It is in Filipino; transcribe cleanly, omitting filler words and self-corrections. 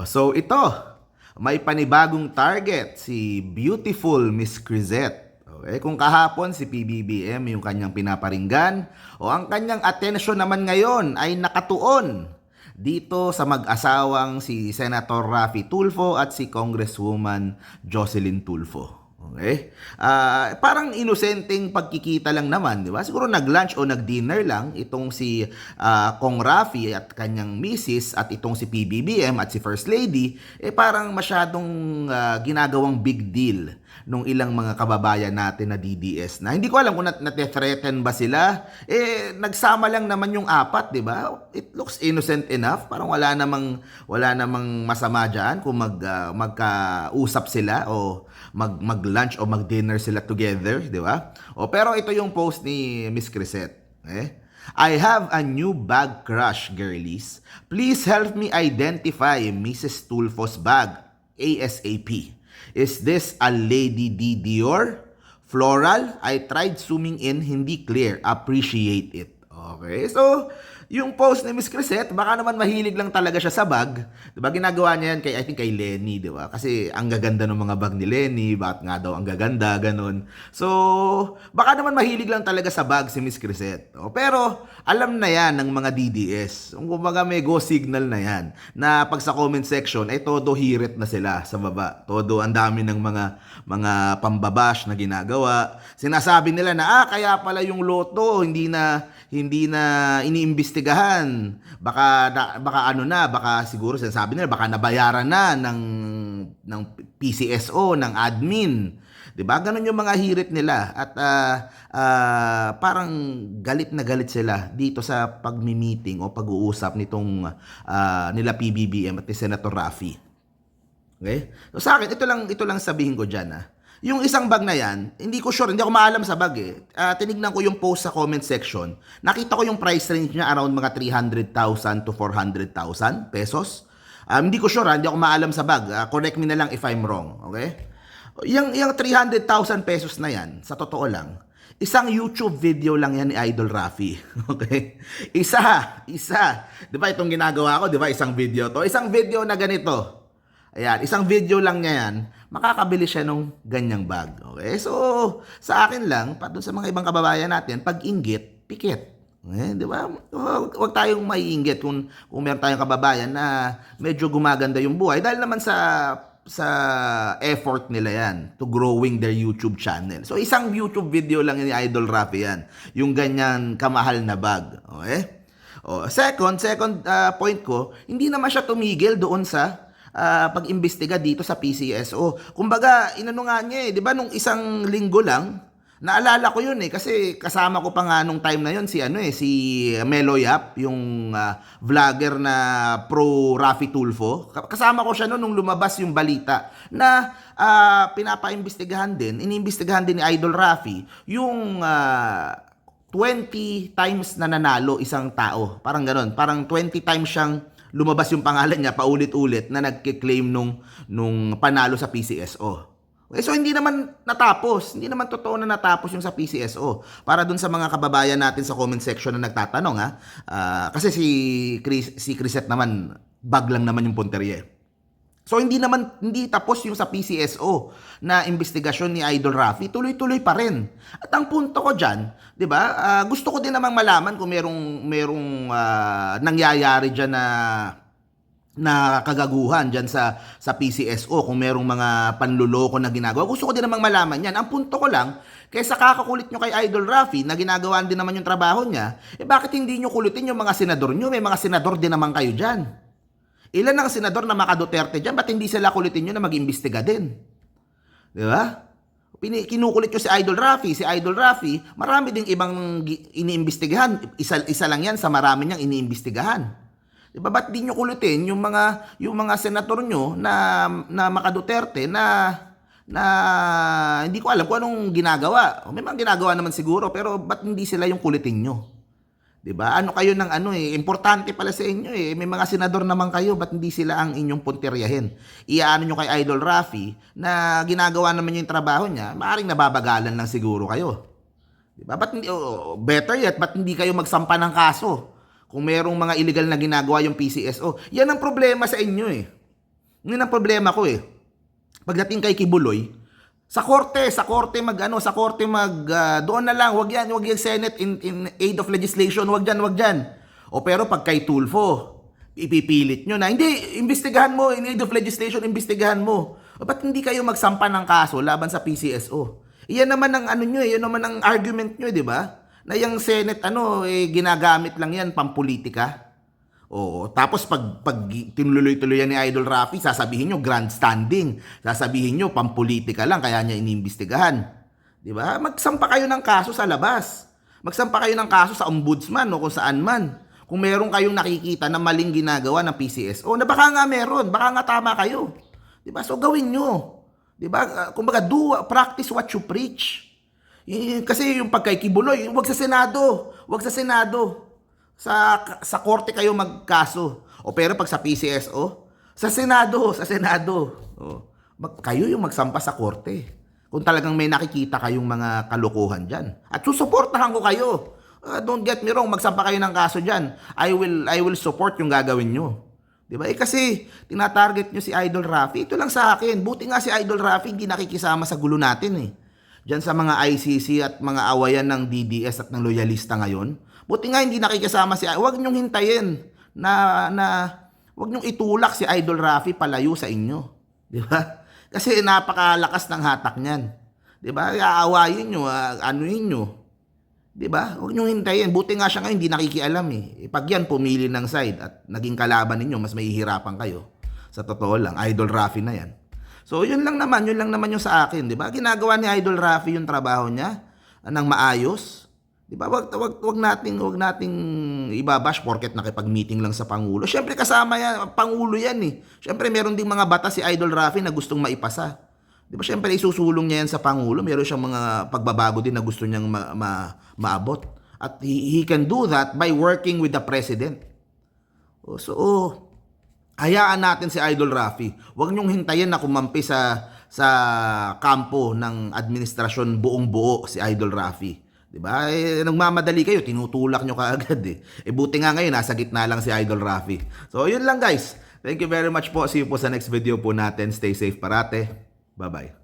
So ito, may panibagong target si beautiful Miss Crisette. Okay, kung kahapon si PBBM yung kanyang pinaparinggan, o ang kanyang atensyon naman ngayon ay nakatuon dito sa mag-asawang si Senator Raffy Tulfo at si Congresswoman Jocelyn Tulfo. Okay? Parang inosenteng pagkikita lang naman, di ba? Siguro nag-lunch o nag-dinner lang itong si Kong Raffy at kanyang misis at itong si PBBM at si First Lady, parang masyadong ginagawang big deal nung ilang mga kababayan natin na DDS na hindi ko alam kung nate-threaten ba sila. Nagsama lang naman yung apat, di ba? It looks innocent enough. Parang wala namang masama diyan kung magkausap sila o mag-lunch o mag-dinner sila together, di ba? Pero ito yung post ni Miss Crisette. I have a new bag crush, girlies. Please help me identify Mrs. Tulfo's bag ASAP. Is this a Lady D Dior? Floral? I tried zooming in, hindi clear. Appreciate it. Okay, so yung post ni Miss Crisette, baka naman mahilig lang talaga siya sa bag. Diba, ginagawa niya yan I think kay Lenny, diba? Kasi ang gaganda ng mga bag ni Lenny, bakit nga daw ang gaganda, ganun. So, baka naman mahilig lang talaga sa bag si Miss Crisette. Pero, alam na yan ng mga DDS. Kung kumbaga may go signal na yan, na pag sa comment section, todo hirit na sila sa baba. Todo, ang dami ng mga pambabash na ginagawa. Sinasabi nila na, kaya pala yung loto, hindi na iniimbestigahan. Baka siguro sinasabi nila baka nabayaran na ng PCSO, ng admin. 'Di ba? Ganun yung mga hirit nila at parang galit na galit sila dito sa pagmi-meeting o pag-uusap nitong nila PBBM at ni Senator Raffy. Okay? So sa akin, ito lang sabihin ko diyan. Yung isang bag na yan, hindi ko sure, hindi ako maalam sa bag tinignan ko yung post sa comment section. Nakita ko yung price range niya around mga 300,000 to 400,000 pesos. Hindi ko sure, hindi ako maalam sa bag. Correct me na lang if I'm wrong. Okay? Yung 300,000 pesos na yan, sa totoo lang, isang YouTube video lang yan ni Idol Raffy. Okay? Isa. Di ba itong ginagawa ko, di ba isang video to? Isang video na ganito. Ayan, isang video lang niya yan, makakabili siya ng ganyang bag. Okay? So, sa akin lang, doon sa mga ibang kababayan natin, pag inggit, pikit. Di ba? Huwag tayong maiinggit kung meron tayong kababayan na medyo gumaganda yung buhay. Dahil naman sa effort nila yan to growing their YouTube channel. So, isang YouTube video lang ni Idol Raffy yan. Yung ganyan kamahal na bag. Okay? Second point ko, hindi naman siya tumigil doon sa pag-imbestiga dito sa PCSO. Kumbaga, inano nga niya di ba nung isang linggo lang, naalala ko yun kasi kasama ko pa nga nung time na yun si Melo Yap, yung vlogger na pro Raffy Tulfo. Kasama ko siya nung lumabas yung balita na pinapaimbestigahan din, iniimbestigahan din ni Idol Raffy yung 20 times na nanalo isang tao. Parang gano'n. Parang 20 times siyang lumabas yung pangalan niya paulit-ulit na nagki-claim nung panalo sa PCSO. Okay, so hindi naman natapos. Hindi naman totoo na natapos yung sa PCSO. Para dun sa mga kababayan natin sa comment section na nagtatanong kasi si Crisette naman bag lang naman yung punteriye. So hindi tapos yung sa PCSO na investigasyon ni Idol Raffy, tuloy-tuloy pa rin. At ang punto ko diyan, 'di ba? Gusto ko din namang malaman kung merong nangyayari diyan na kagaguhan diyan sa PCSO, kung merong mga panluloko na ginagawa. Gusto ko din namang malaman 'yan. Ang punto ko lang, kaysa kakakulit nyo kay Idol Raffy na ginagawaan din naman yung trabaho niya, bakit hindi nyo kulitin yung mga senador nyo? May mga senador din naman kayo diyan. Ilan ang senador na maka-Duterte dyan? Ba't hindi sila kulitin nyo na mag-imbestiga din? Di ba? Kinukulit nyo si Idol Raffy. Si Idol Raffy, marami ding ibang iniimbestigahan. Isa lang yan sa marami niyang iniimbestigahan. Di ba? Ba't di nyo kulitin yung mga senador nyo na maka-Duterte na hindi ko alam kung anong ginagawa. May mga ginagawa naman siguro, pero ba't hindi sila yung kulitin nyo? 'Di ba? Ano kayo ng importante pala sa inyo May mga senador naman kayo, ba't hindi sila ang inyong punteryahin? Iyaano nyo kay Idol Raffy na ginagawa naman yung trabaho niya, maaaring nababagalan lang siguro kayo. 'Di ba? Ba't hindi, better yet, ba't hindi kayo magsampa ng kaso? Kung merong mga illegal na ginagawa yung PCSO, yan ang problema sa inyo Yun ang problema ko eh. Pagdating kay Kibuloy, sa korte doon na lang, wag yan Senate in aid of legislation, wag dyan. O pero pag kay Tulfo, ipipilit nyo na, hindi, imbestigahan mo, in aid of legislation, imbestigahan mo. O ba't hindi kayo magsampa ng kaso laban sa PCSO? Iyan naman ang ano nyo yan naman ang argument nyo, di ba? Na yung Senate, ginagamit lang yan, pampolitika. Oo, tapos pag tinuloy-tuloy yan ni Idol Rafi, sasabihin nyo grandstanding, sasabihin nyo pampolitika lang, kaya niya iniimbestigahan. Di ba? Magsampa kayo ng kaso sa labas. Magsampa kayo ng kaso sa ombudsman o kung saan man. Kung meron kayong nakikita na maling ginagawa ng PCSO, na baka nga meron, baka nga tama kayo. 'Di ba? So gawin nyo. 'Di ba? Kumbaga practice what you preach. Kasi yung pagkay Kibuloy, wag sa Senado. Sa korte kayo magkaso. O pero pag sa PCSO, sa Senado. Kayo yung magsampa sa korte. Kung talagang may nakikita kayong mga kalokohan diyan. At susuportahan ko kayo. Don't get me wrong, magsampa kayo ng kaso dyan. I will support yung gagawin nyo. Diba? Kasi tinatarget nyo si Idol Rafi. Ito lang sa akin. Buti nga si Idol Rafi hindi nakikisama sa gulo natin eh. Diyan sa mga ICC at mga awayan ng DDS at ng loyalista ngayon. Buti nga hindi nakikisama si... Huwag nyong hintayin na huwag nyong itulak si Idol Rafi palayo sa inyo. Diba? Kasi napakalakas ng hatak niyan. Diba? Aawayin nyo, anuhin nyo. Diba? Huwag nyo hintayin. Buti nga siya ngayon, hindi nakikialam eh. Pag yan, pumili ng side at naging kalaban ninyo, mas mahihirapan kayo. Sa totoo lang, Idol Rafi na yan. So, yun lang naman yung sa akin. Diba? Ginagawa ni Idol Rafi yung trabaho niya ng maayos. Diba? Wag nating ibabash porket nakipag-meeting lang sa Pangulo. Siyempre kasama yan, Pangulo yan eh. Siyempre meron ding mga batas si Idol Rafi na gustong maipasa. Di ba, syempre isusulong niya yan sa Pangulo. Meron siyang mga pagbabago din na gusto niyang maabot. At he can do that by working with the President. So, hayaan natin si Idol Rafi. Huwag niyong hintayin na kumampi sa kampo ng administrasyon buong buo si Idol Rafi. Di ba? Nagmamadali kayo, tinutulak niyo kaagad eh. Buti nga ngayon, nasa gitna lang si Idol Rafi. So, yun lang guys. Thank you very much po. See you po sa next video po natin. Stay safe parate. Bye-bye.